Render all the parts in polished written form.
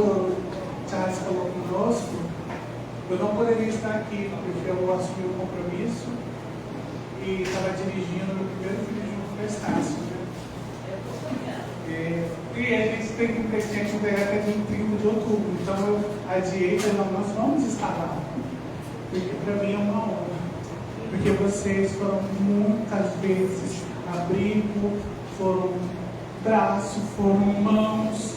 o Charles falou conosco, eu não poderia estar aqui, porque eu assumi o compromisso e estava dirigindo meu primeiro filho junto com o Estácio, né? E a gente tem que entregar até dia 30 de outubro, então eu adiei, falei, nós vamos estar lá, porque para mim é uma honra, porque vocês foram muitas vezes abrigo, foram braço, foram mãos.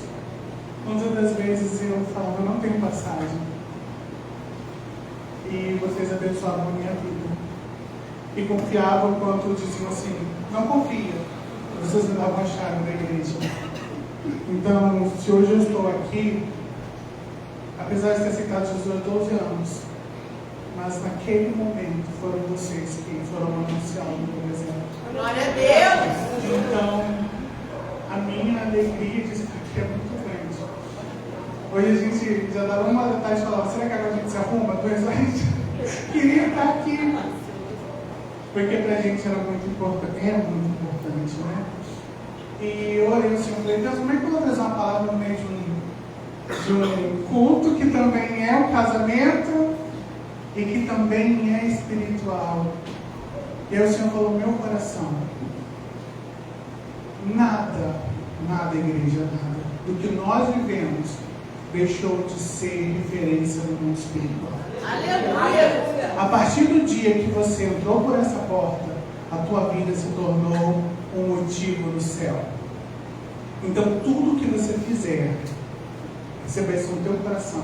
Muitas das vezes eu falava, eu não tenho passagem. E vocês abençoavam a minha vida. E confiavam quando diziam assim, não confia. Vocês me davam a chave da igreja. Então, se hoje eu estou aqui, apesar de ter aceitado Jesus há 12 anos, mas naquele momento foram vocês que foram anunciados no meu exemplo. Glória a Deus! Então, a minha alegria de estar aqui é muito grande. Hoje a gente já dava uma da tarde e falava, será que agora a gente se arruma? A gente queria estar aqui. Porque pra gente era muito importante, né? E eu orei assim, eu falei, Deus, como é que eu vou trazer uma palavra no meio de um culto que também é um casamento e que também é espiritual? E aí o Senhor falou, meu coração, nada, igreja, nada, do que nós vivemos deixou de ser referência no mundo espiritual. Aleluia! A partir do dia que você entrou por essa porta, a tua vida se tornou um motivo no céu. Então tudo que você fizer, você vai ser no teu coração,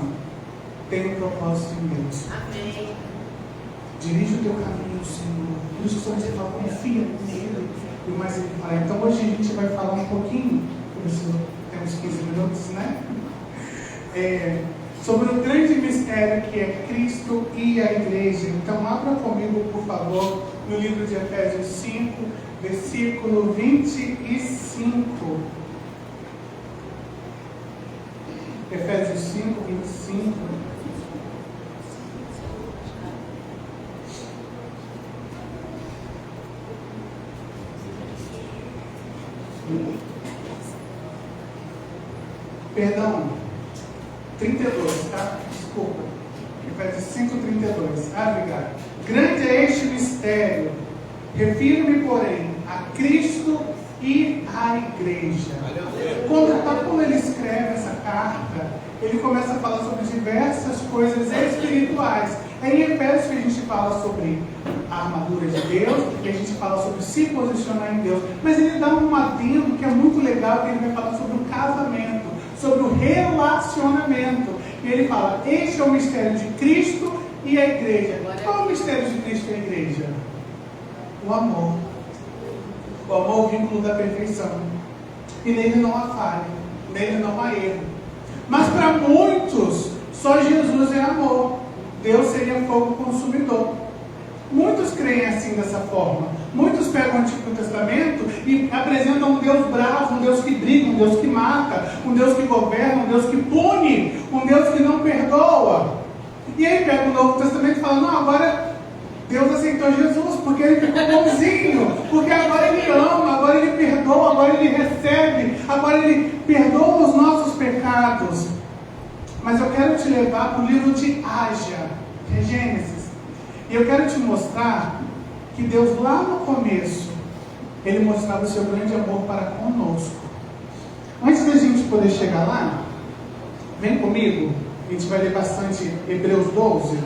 tem um propósito em Deus. Amém. Dirige o teu caminho, Senhor. Por isso que você fala, confia nele. E mais ele fala. Então hoje a gente vai falar um pouquinho, por isso temos 15 minutos, né? Sobre o grande mistério que é Cristo e a igreja. Então abra comigo, por favor, no livro de Efésios 5, versículo 25. Efésios 5, 25. Perdão, 32, tá? Desculpa. Efésios 5, 32. Obrigado. Grande é este mistério. Refiro-me, porém, a Cristo e à igreja. Quando ele escreve essa carta, ele começa a falar sobre diversas coisas espirituais. É em Efésios que a gente fala sobre a armadura de Deus, e a gente fala sobre se posicionar em Deus. Mas ele dá um adendo que é muito legal, que ele vai falar sobre o casamento, sobre o relacionamento. E ele fala, este é o mistério de Cristo e a igreja. Qual é o mistério de Cristo e a igreja? O amor. O amor é o vínculo da perfeição. E nele não há falha, nele não há erro. Mas para muitos, só Jesus é amor. Deus seria fogo consumidor. Muitos creem assim, dessa forma. Muitos pegam o Antigo Testamento e apresentam um Deus bravo, um Deus que briga, um Deus que mata, um Deus que governa, um Deus que pune, um Deus que não perdoa. E aí pega o Novo Testamento e fala, não, agora Deus aceitou Jesus, porque ele ficou bonzinho, porque agora ele ama, agora ele perdoa, agora ele recebe, agora ele perdoa os nossos pecados. Mas eu quero te levar para o livro de Ágia, que é Gênesis. E eu quero te mostrar que Deus lá no começo, ele mostrava o seu grande amor para conosco. Antes da gente poder chegar lá, vem comigo, a gente vai ler bastante Hebreus 12.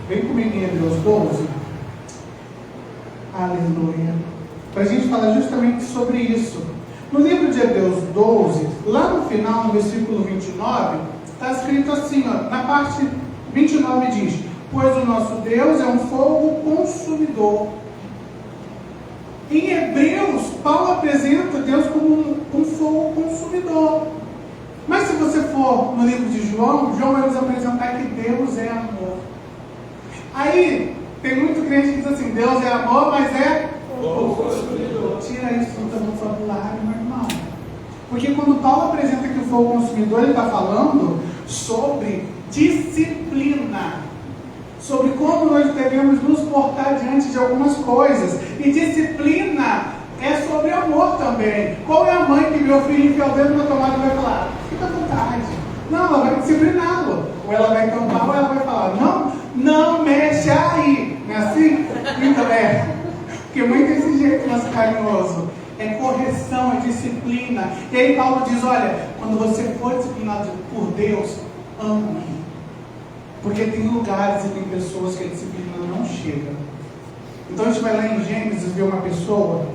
Vem comigo em Hebreus 12. Aleluia. Para a gente falar justamente sobre isso. No livro de Hebreus 12, lá no final, no versículo 29, está escrito assim, ó, na parte 29 diz, pois o nosso Deus é um fogo consumidor. Em Hebreus, Paulo apresenta Deus como um fogo consumidor. Mas se você for no livro de João, João vai nos apresentar que Deus é amor. Aí, tem muito crente que diz assim, Deus é amor, mas é fogo consumidor. Tira isso do teu vocabulário, meu irmão. Porque quando Paulo apresenta que o fogo consumidor, ele está falando sobre disciplina. Sobre como nós devemos nos portar diante de algumas coisas. E disciplina é sobre amor também. Qual é a mãe que meu filho enfia o dedo na tomada e vai falar, fica à vontade? Não, ela vai discipliná-lo. Ou ela vai tampar, ou ela vai falar, não mexe aí. Não é assim? Então porque muito esse jeito mais carinhoso. É correção, é disciplina. E aí Paulo diz, olha, quando você for disciplinado por Deus, ame. Porque tem lugares e tem pessoas que a disciplina não chega. Então a gente vai lá em Gênesis ver uma pessoa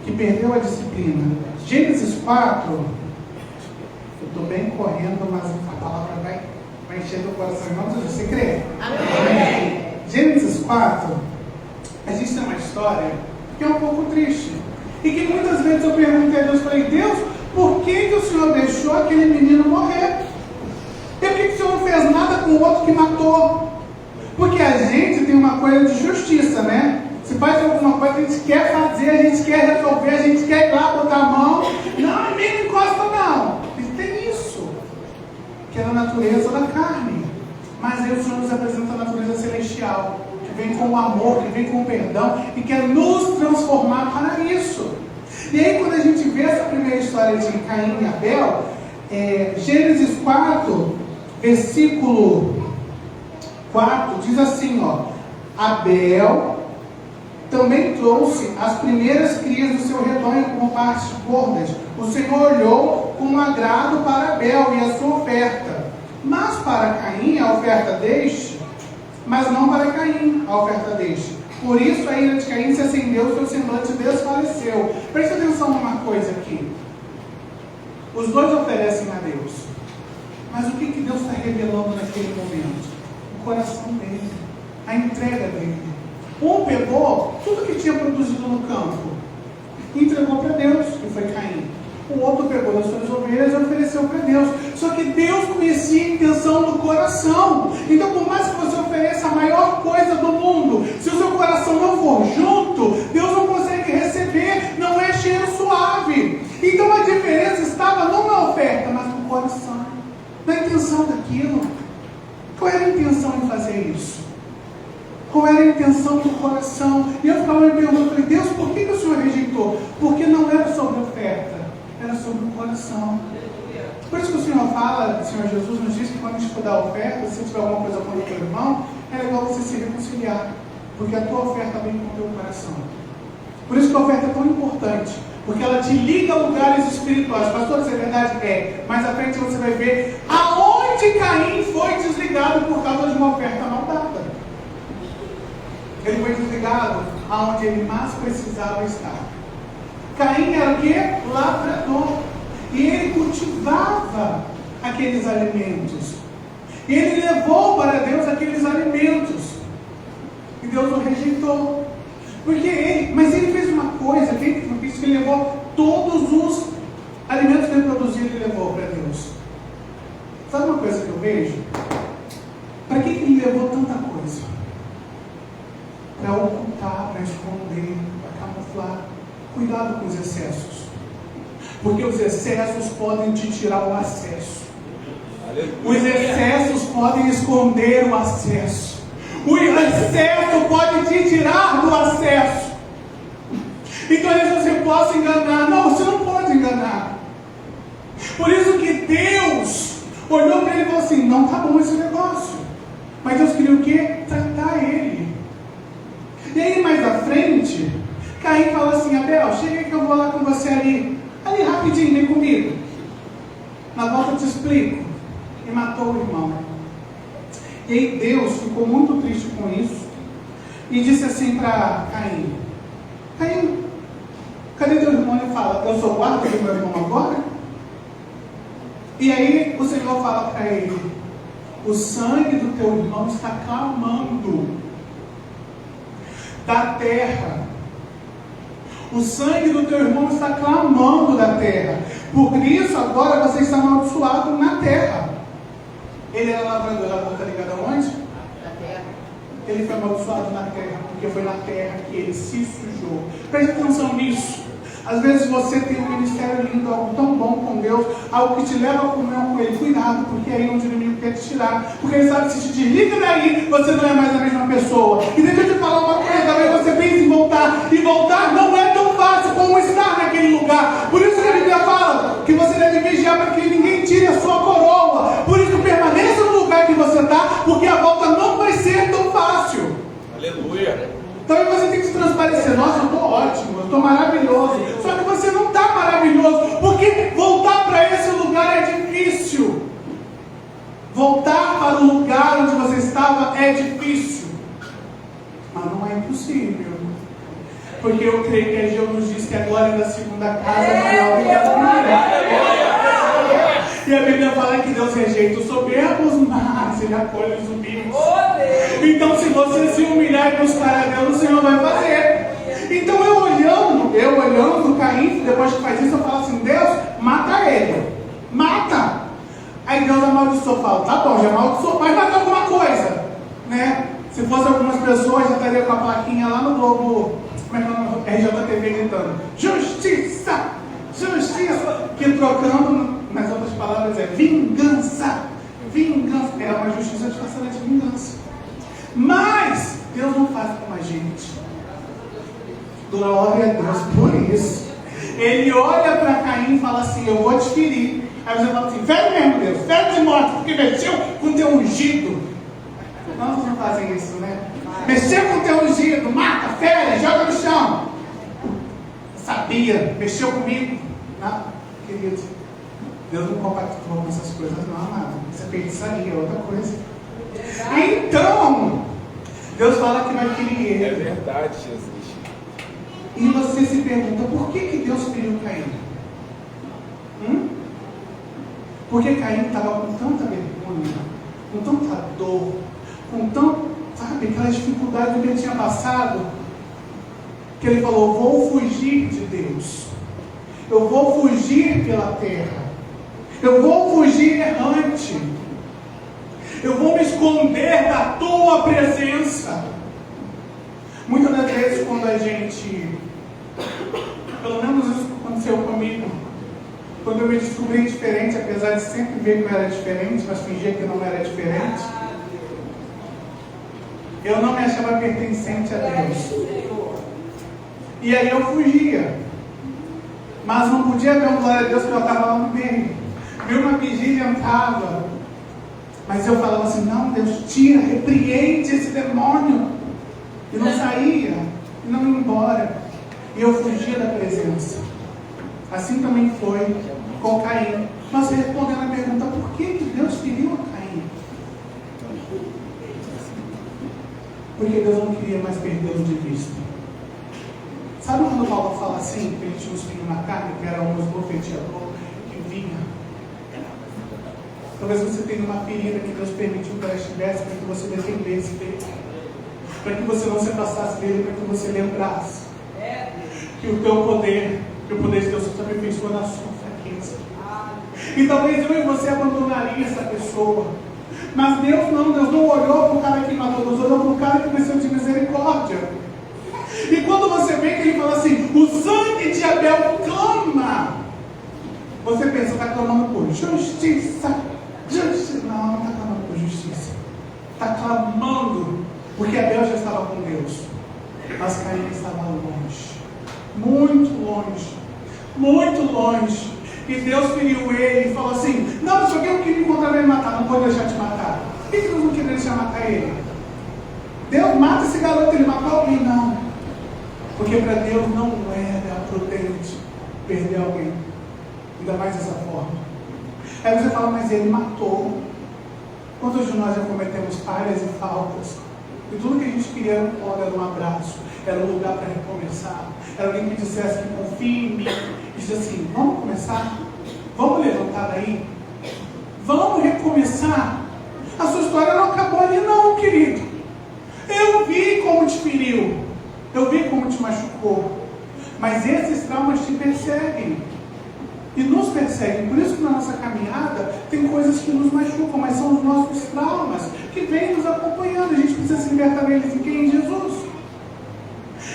que perdeu a disciplina. Gênesis 4, eu estou bem correndo, mas a palavra vai encher do coração. Irmãos, você crê? Amém. Gênesis 4, a gente tem uma história que é um pouco triste. E que muitas vezes eu perguntei a Deus, falei, Deus, por que o Senhor deixou aquele menino morrer? E por que o Senhor não fez nada com o outro que matou? Porque a gente tem uma coisa de justiça, né? Se faz alguma coisa, a gente quer fazer, a gente quer resolver, a gente quer ir lá botar a mão. Não, ninguém não encosta não. E tem isso, que é a natureza da carne. Mas aí o Senhor nos apresenta a natureza celestial, que vem com o amor, que vem com o perdão e quer nos transformar para isso. E aí quando a gente vê essa primeira história de Caim e Abel, Gênesis 4, versículo 4, diz assim, Abel também trouxe as primeiras crias do seu rebanho como partes gordas. O Senhor olhou com agrado para Abel e a sua oferta, mas para Caim a oferta deste, mas não para Caim a oferta deste. Por isso a ira de Caim se acendeu, seu semblante desfaleceu. Preste atenção numa coisa aqui. Os dois oferecem a Deus. Mas o que Deus está revelando naquele momento? O coração dele, a entrega dele. Um pegou tudo que tinha produzido no campo e entregou para Deus, que foi Caim. O outro pegou das suas ovelhas e ofereceu para Deus. Só que Deus conhecia a intenção do coração. Então, por mais que você ofereça a maior coisa do mundo, se o seu coração não for junto, Deus não consegue receber, não é cheiro suave. Então a diferença estava não na oferta, mas no coração, na intenção daquilo. Qual era a intenção em fazer isso? Qual era a intenção do coração? E eu ficava me perguntando, Deus, por que o Senhor rejeitou? Porque não era sobre a oferta, era sobre o coração. Por isso que o Senhor fala, o Senhor Jesus nos diz que quando a gente for dar oferta, se tiver alguma coisa contra o teu irmão, é legal você se reconciliar, porque a tua oferta vem com o teu coração. Por isso que a oferta é tão importante, porque ela te liga a lugares espirituais. Pastor, isso é verdade? É. Mais à frente você vai ver aonde Caim foi desligado por causa de uma oferta mal dada. Ele foi desligado aonde ele mais precisava estar. Caim era o quê? Lavrador. E ele cultivava aqueles alimentos. E ele levou para Deus aqueles alimentos. E Deus o rejeitou. Mas ele fez uma coisa, que ele levou todos os alimentos que ele produziu, ele levou para Deus. Sabe uma coisa que eu vejo? Para que ele levou tanta coisa? Para ocultar, para esconder, para camuflar. Cuidado com os excessos. Porque os excessos podem te tirar o acesso. Os excessos podem esconder o acesso. O excesso pode te tirar do acesso. Então você possa enganar. Não, você não pode enganar. Por isso que Deus olhou para ele e falou assim, não está bom esse negócio. Mas Deus queria o quê? Tratar ele. E aí mais à frente, Caim fala assim, Abel, chega que eu vou lá com você ali rapidinho, vem comigo. Na volta eu te explico. E matou o irmão. E aí Deus ficou muito triste com isso e disse assim para Caim, Caim, cadê teu irmão? Ele fala, eu sou guarda do meu irmão agora? E aí o Senhor fala para ele, o sangue do teu irmão está clamando da terra. O sangue do teu irmão está clamando da terra. Por isso agora você está amaldiçoado na terra. Ele era lavrador, a boca ligada aonde? Na terra. Ele foi amaldiçoado na terra, porque foi na terra que ele se sujou. Preste atenção nisso. Às vezes você tem um ministério lindo, algo tão bom com Deus, algo que te leva a comunhão com Ele. Cuidado, porque é aí onde o inimigo quer te tirar. Porque ele sabe que se te desliga daí, você não é mais a mesma pessoa. E deixa eu te falar uma coisa, talvez você pense em voltar. E voltar não é tão fácil como está. naquele lugar. Por isso que a Bíblia fala que você deve vigiar para que ninguém tire a sua coroa. Por isso permaneça no lugar que você está, porque a volta não vai ser tão fácil. Aleluia. Então aí você tem que se transparecer. Nossa, eu estou ótimo, eu estou maravilhoso. Só que você não está maravilhoso, porque voltar para esse lugar é difícil. Voltar para o lugar onde você estava é difícil. Mas não é impossível. Porque eu creio que a Geu nos diz que a glória da segunda casa é maior do que a primeira. E a Bíblia fala que Deus rejeita os soberbos, mas Ele acolhe os humildes. Então, se você se humilhar e buscar a Deus, o Senhor vai fazer. Então, eu olhando Caim, depois que faz isso, eu falo assim: Deus, mata ele. Mata. Aí Deus amaldiçoou, fala: tá bom, já amaldiçoou, mas mata alguma coisa, né? Se fosse algumas pessoas, já estaria com a plaquinha lá no Globo, como é que é o nome? RJTV gritando: justiça, justiça. Que trocando, nas outras palavras, é vingança. Vingança. É uma justiça disfarçada de vingança. Mas Deus não faz como a gente. Glória a Deus por isso. Ele olha para Caim e fala assim: eu vou te ferir. Aí você fala assim: fere mesmo, Deus, fere de morte, porque mexeu com teu ungido. Nós não fazem isso, né? Mexeu com teu ungido, mata, fere, joga no chão. Sabia, mexeu comigo. Não, querido, Deus não compactou com essas coisas, não, amado. Isso é feitiçaria, é outra coisa. Então, Deus fala que vai ferir ele. É verdade, Jesus. E você se pergunta: por que Deus feriu Caim? Porque Caim estava com tanta vergonha, com tanta dor, com sabe, aquela dificuldade que ele tinha passado, que ele falou: vou fugir de Deus, eu vou fugir pela terra, eu vou fugir errante, eu vou me esconder da tua presença. Muitas das vezes, quando a gente, pelo menos isso aconteceu comigo, quando eu me descobri diferente, apesar de sempre ver que eu era diferente, mas fingia que não era diferente, eu não me achava pertencente a Deus. E aí eu fugia. Mas não podia ver um glória a Deus, porque eu estava lá no meio. Viu uma vigília, entrava. Mas eu falava assim: não, Deus, tira, repreende esse demônio. E não saía, e não ia embora. E eu fugia da presença. Assim também foi com Caim. Mas respondendo a pergunta: por que Deus feriu a Caim? Porque Deus não queria mais perdê-lo de vista. Sabe quando Paulo fala assim, que ele tinha uns filhos na carne, que era um esbofeteador, que vinha? Talvez você tenha uma ferida que Deus permitiu que ela estivesse, para que você defendesse dele, para que você não se afastasse dele, para que você lembrasse que o teu poder, que o poder de Deus se aperfeiçoa na sua fraqueza. E talvez eu e você abandonaria essa pessoa. Mas Deus não olhou para o cara que matou, Deus olhou para o cara que precisou de misericórdia. E quando você vê que ele fala assim: o sangue de Abel clama, você pensa: está clamando por justiça, justiça. Não está clamando por justiça. Está clamando porque Abel já estava com Deus, mas Caim estava longe, muito longe, muito longe. E Deus feriu ele e falou assim: não, só que eu queria encontrar ele e matar, não vou deixar te matar. Por que Deus não queria deixar matar ele? Deus mata esse garoto, ele matou alguém? Não. Porque para Deus não era prudente perder alguém, ainda mais dessa forma. Aí você fala: mas ele matou. Quantos de nós já cometemos falhas e faltas? E tudo que a gente queria era um abraço, era um lugar para recomeçar, era alguém que dissesse que confia em mim, e disse assim: vamos começar? Vamos levantar daí? Vamos recomeçar? A sua história não acabou ali não, querido. Eu vi como te feriu, eu vi como te machucou, mas esses traumas te perseguem e nos perseguem. Por isso que na nossa caminhada tem coisas que nos machucam, mas são os nossos traumas que vêm nos acompanhando. A gente precisa se libertar deles em quem? Em Jesus.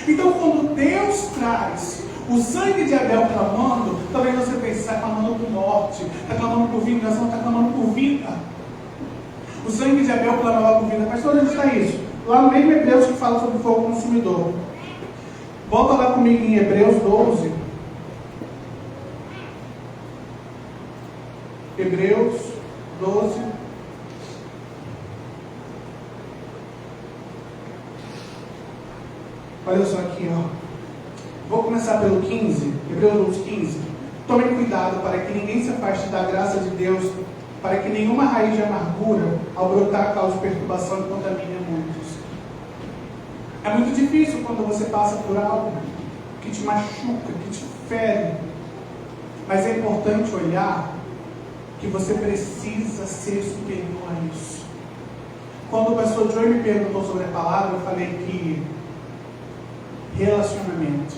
Então, quando Deus traz o sangue de Abel clamando, talvez você pense: está clamando por morte, está clamando por vingança, não, está clamando por vida. O sangue de Abel clamava por vida. Mas onde está isso? Lá no mesmo Hebreus, que fala sobre fogo consumidor. Volta lá comigo em Hebreus 12. Hebreus 12. Olha só aqui, ó. Vou começar pelo 15, Hebreus 12, 15. Tomem cuidado para que ninguém se afaste da graça de Deus, para que nenhuma raiz de amargura, ao brotar, cause perturbação e contamine a muitos. É muito difícil quando você passa por algo que te machuca, que te fere. Mas é importante olhar que você precisa ser superior a isso. Quando o pastor Joey me perguntou sobre a palavra, eu falei que relacionamento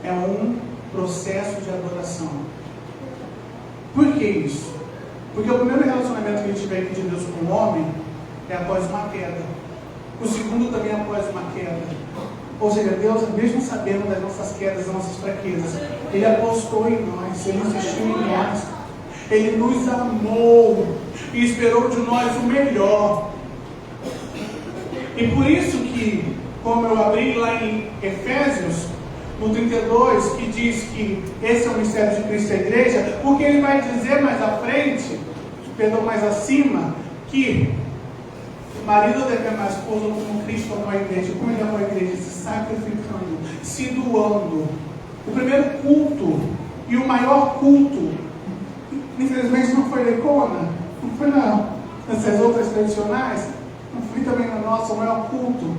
é um processo de adoração. Por que isso? Porque o primeiro relacionamento que a gente vê aqui de Deus com o homem é após uma queda. O segundo também é após uma queda. Ou seja, Deus, mesmo sabendo das nossas quedas, das nossas fraquezas, Ele apostou em nós, Ele insistiu em nós, Ele nos amou e esperou de nós o melhor. E por isso que, como eu abri lá em Efésios, no 32, que diz que esse é o mistério de Cristo e a igreja, porque ele vai dizer mais à frente, mais acima, que o marido deve amar a esposa como Cristo amou a igreja. Como ele amou a igreja? Se sacrificando, se doando. O primeiro culto e o maior culto, infelizmente não foi na Icona, não foi nessas outras tradicionais, não foi também na nossa. O maior culto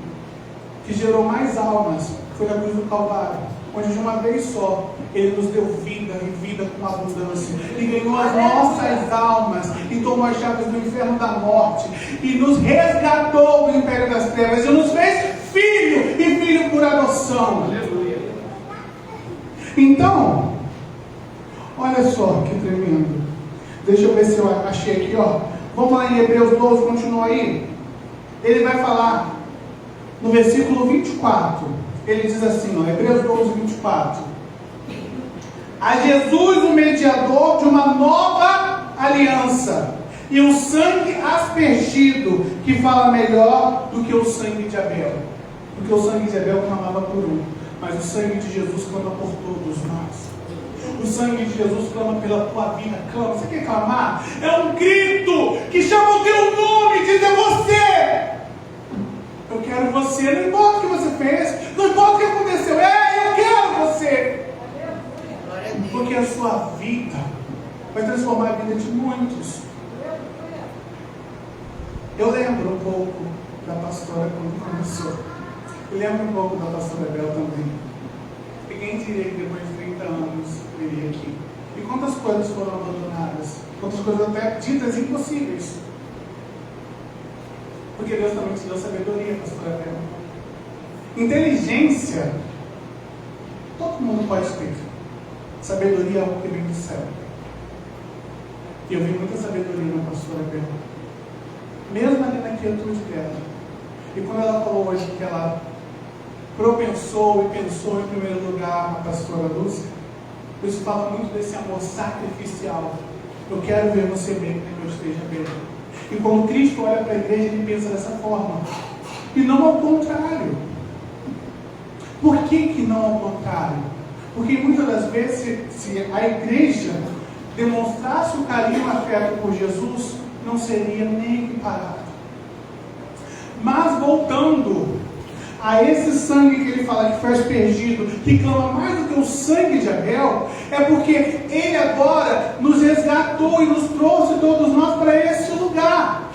que gerou mais almas foi na cruz do Calvário, onde de uma vez só Ele nos deu vida e vida com abundância, e ganhou as nossas almas, e tomou as chaves do inferno da morte, e nos resgatou do império das trevas, e nos fez filho, e filho por adoção. Aleluia. Então, olha só que tremendo. Deixa eu ver se eu achei aqui, ó. Vamos lá em Hebreus 12, continua aí. Ele vai falar no versículo 24, ele diz assim, ó, Hebreus 12, 24. A Jesus, o mediador de uma nova aliança, e o sangue aspergido, que fala melhor do que o sangue de Abel. Porque o sangue de Abel clamava por um, mas o sangue de Jesus clama por todos nós. O sangue de Jesus clama pela tua vida, clama. Você quer clamar? É um grito que chama o teu nome, diz: é você. Eu quero você, não importa o que você fez, não importa o que aconteceu, eu quero você. Porque a sua vida vai transformar a vida de muitos. Eu lembro um pouco da pastora quando começou. Eu lembro um pouco da pastora Bel também. E quem diria que depois de 30 anos viria aqui? E quantas coisas foram abandonadas? Quantas coisas até ditas impossíveis? Porque Deus também te deu sabedoria, pastora Bel. Inteligência, todo mundo pode ter. Sabedoria é algo que vem do céu. E eu vi muita sabedoria na pastora Bel, mesmo ali na quietude dela. E quando ela falou hoje que ela propensou e pensou em primeiro lugar a pastora Lúcia, isso fala muito desse amor sacrificial. Eu quero ver você bem, que eu esteja bem. E quando Cristo olha para a igreja, ele pensa dessa forma. E não ao contrário. Por que não ao contrário? Porque muitas das vezes, se a igreja demonstrasse o carinho e o afeto por Jesus, não seria nem equiparado. Mas voltando a esse sangue que ele fala que foi aspergido, que clama mais do que o sangue de Abel, é porque ele agora nos resgatou e nos trouxe todos nós para esse lugar.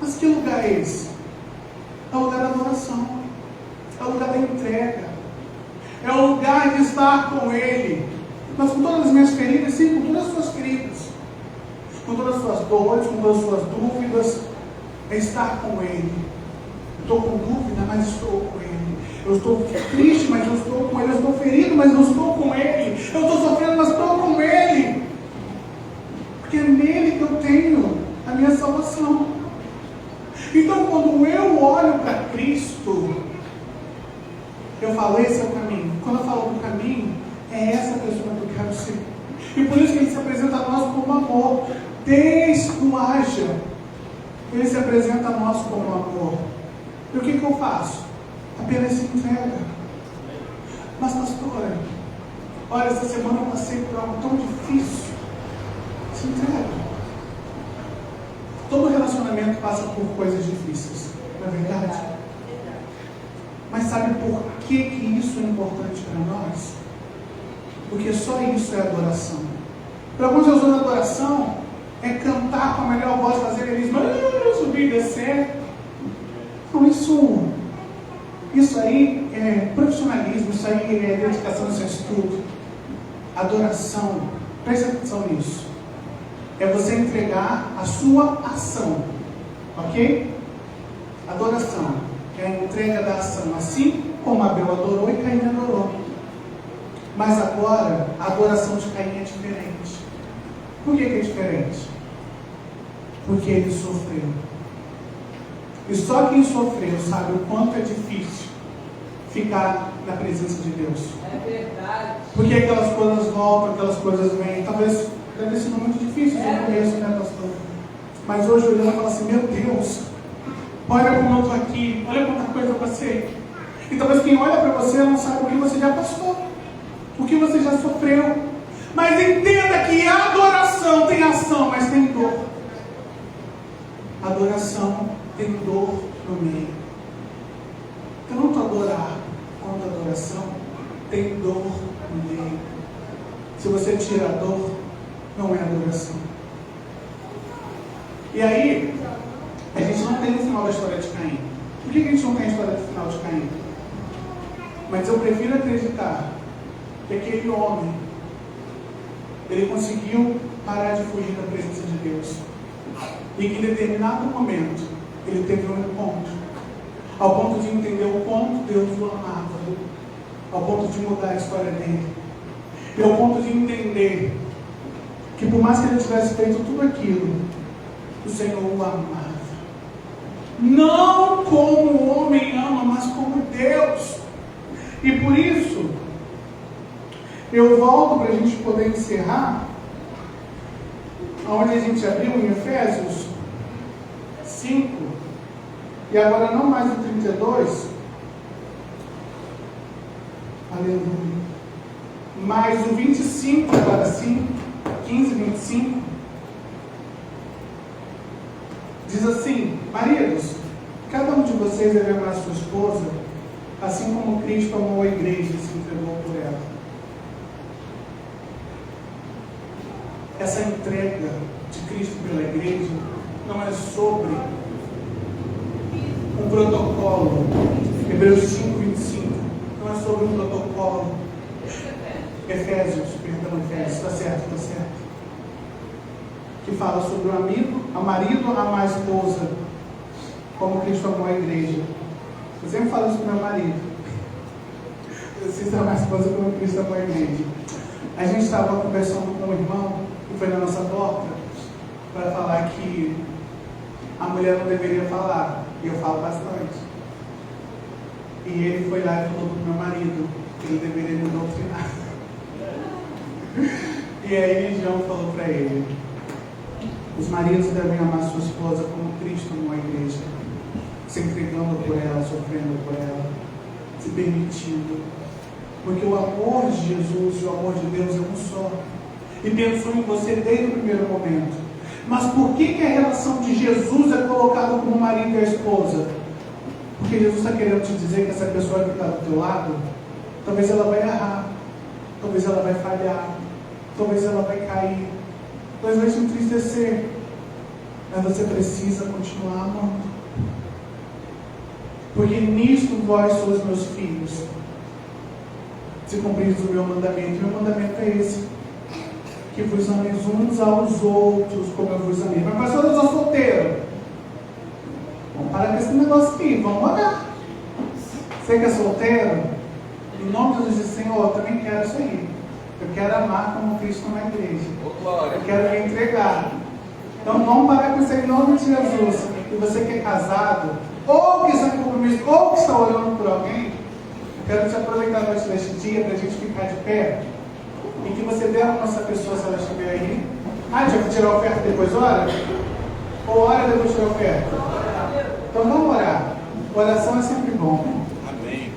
Mas que lugar é esse? É o lugar da adoração, é o lugar da entrega, é o lugar de estar com ele. Mas com todas as minhas feridas, sim, com todas as suas feridas, com todas as suas dores, com todas as suas dúvidas, é estar com ele. Estou com dúvida, mas estou com ele. Eu estou triste, mas eu estou com ele. Eu estou ferido, mas eu estou com ele. Eu estou sofrendo, mas estou com ele. Porque é nele que eu tenho a minha salvação. Então, quando eu olho para Cristo, eu falo: esse é o caminho. Quando eu falo do caminho, é essa pessoa que eu quero ser. E por isso que ele se apresenta a nós como amor. Descoaja. Ele se apresenta a nós como amor. E o que eu faço? Apenas se entrega. Mas pastora, olha, essa semana eu passei por algo tão difícil. Se entrega. Todo relacionamento passa por coisas difíceis, não é verdade? Mas sabe por que isso é importante para nós? Porque só isso é adoração. Para alguns, a zona de adoração é cantar com a melhor voz, fazer eles subir e descer. Então, isso aí é profissionalismo, isso aí é dedicação, isso é estudo. Adoração, preste atenção nisso. É você entregar a sua ação, ok? Adoração é a entrega da ação, assim como Abel adorou e Caim adorou. Mas agora, a adoração de Caim é diferente. Por que é diferente? Porque ele sofreu. E só quem sofreu sabe o quanto é difícil ficar na presença de Deus. É verdade. Porque aquelas coisas voltam, aquelas coisas vêm. Talvez deve ter sido muito difícil no começo, né, pastor? Mas hoje olhando e falo assim, meu Deus, olha como eu estou aqui, olha quanta coisa eu passei. E talvez quem olha para você não sabe o que você já passou, o que você já sofreu. Mas entenda que a adoração tem ação, mas tem dor. Adoração tem dor no meio. Tanto adorar quanto adoração tem dor no meio. Se você tira a dor, não é adoração. E aí, a gente não tem o final da história de Caim. Por que a gente não tem a história do final de Caim? Mas eu prefiro acreditar que aquele homem, ele conseguiu parar de fugir da presença de Deus. E que em determinado momento, ele teve um encontro. Ao ponto de entender o quanto Deus o amava. Ao ponto de mudar a história dele. E ao ponto de entender que por mais que ele tivesse feito tudo aquilo, o Senhor o amava. Não como o homem ama, mas como Deus. E por isso, eu volto para a gente poder encerrar, onde a gente abriu em Efésios 5, e agora não mais o 32, aleluia, mas o 25, agora sim, 15, 25, diz assim: maridos, cada um de vocês deve amar a sua esposa, assim como Cristo amou a igreja e se entregou por ela. Essa entrega de Cristo pela igreja não é sobre um protocolo. Hebreus 5, 25. Não é sobre um protocolo. Efésios, está certo. Que fala sobre o marido amar a esposa, como Cristo amou a igreja. Eu sempre falo isso para o meu marido. Eu preciso amar a esposa como Cristo amou a igreja. A gente estava conversando com um irmão que foi na nossa porta para falar que a mulher não deveria falar. E eu falo bastante. E ele foi lá e falou para o meu marido que ele deveria me doutrinar. E aí João falou para ele: os maridos devem amar sua esposa como Cristo amou a igreja, se entregando por ela, sofrendo por ela, se permitindo. Porque o amor de Jesus e o amor de Deus é um só. E pensou em você desde o primeiro momento. Mas por que a relação de Jesus é colocada como o marido e a esposa? Porque Jesus está querendo te dizer que essa pessoa que está do teu lado, talvez ela vai errar, talvez ela vai falhar, talvez ela vai cair, talvez vai se entristecer, mas você precisa continuar amando. Porque nisto vós sois meus filhos, se cumprides o meu mandamento. E o meu mandamento é esse: que vos ameis uns aos outros como eu vos amei. Mas pastor, eu sou solteiro. Vamos parar com esse negócio aqui, vamos orar. Você que é solteiro, em nome de Jesus, Senhor, eu também quero isso aí. Eu quero amar como Cristo na igreja. Eu quero me entregar. Então vamos parar com isso aí em nome de Jesus. E você que é casado, ou que está em compromisso, ou que está orando por alguém, eu quero te aproveitar a noite deste dia para a gente ficar de pé. E que você dê a nossa pessoa, se ela estiver aí. Ah, já tirar a oferta depois ora? Ou ora depois tirar a oferta? Então vamos orar. Oração é sempre bom. Amém.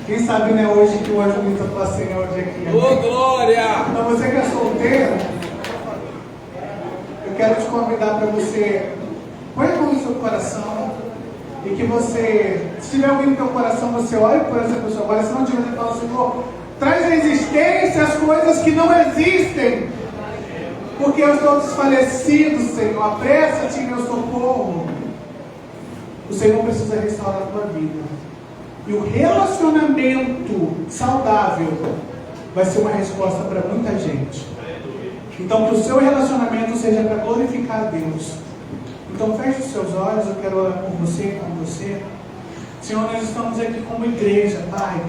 Quem sabe, né, hoje que o anjo me tocou a Senhor hoje aqui. Ô, glória! Então você que é solteiro, quero te convidar para você põe a mão no seu coração e que você, se tiver alguém no teu coração, você olhe por essa pessoa. Agora, se não tiver, você fala, Senhor, traz à existência as coisas que não existem, porque eu estou desfalecido, Senhor. Apressa-te em meu socorro. O Senhor precisa restaurar a tua vida. E o relacionamento saudável vai ser uma resposta para muita gente. Então, que o seu relacionamento seja para glorificar a Deus. Então, feche os seus olhos, eu quero orar por você, com você. Senhor, nós estamos aqui como igreja, Pai,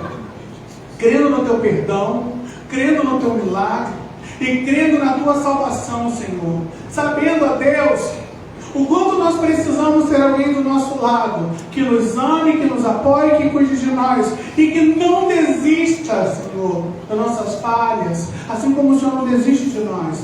crendo no Teu perdão, crendo no Teu milagre e crendo na Tua salvação, Senhor. Sabendo, ó Deus, o quanto nós precisamos ter alguém do nosso lado, que nos ame, que nos apoie, que cuide de nós e que não desista, Senhor, das nossas falhas, assim como o Senhor não desiste de nós,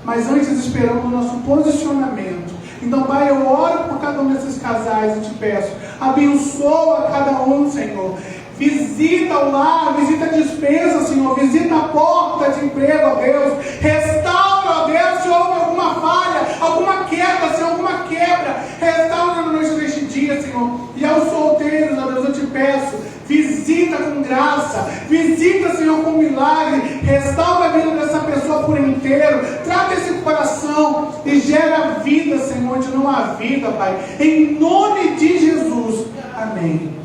mas antes esperamos o nosso posicionamento. Então, Pai, eu oro por cada um desses casais e te peço, abençoa cada um, Senhor. Visita o lar, visita a despensa, Senhor. Visita a porta de emprego, ó Deus. Restaura, ó Deus, se houve alguma falha, alguma queda, Senhor, alguma quebra. Restaura na noite deste dia, Senhor. E aos solteiros, ó Deus, eu te peço, visita com graça. Visita, Senhor, com milagre. Restaura a vida dessa pessoa por inteiro. Trata esse coração e gera vida, Senhor, onde não há vida, Pai. Em nome de Jesus. Amém.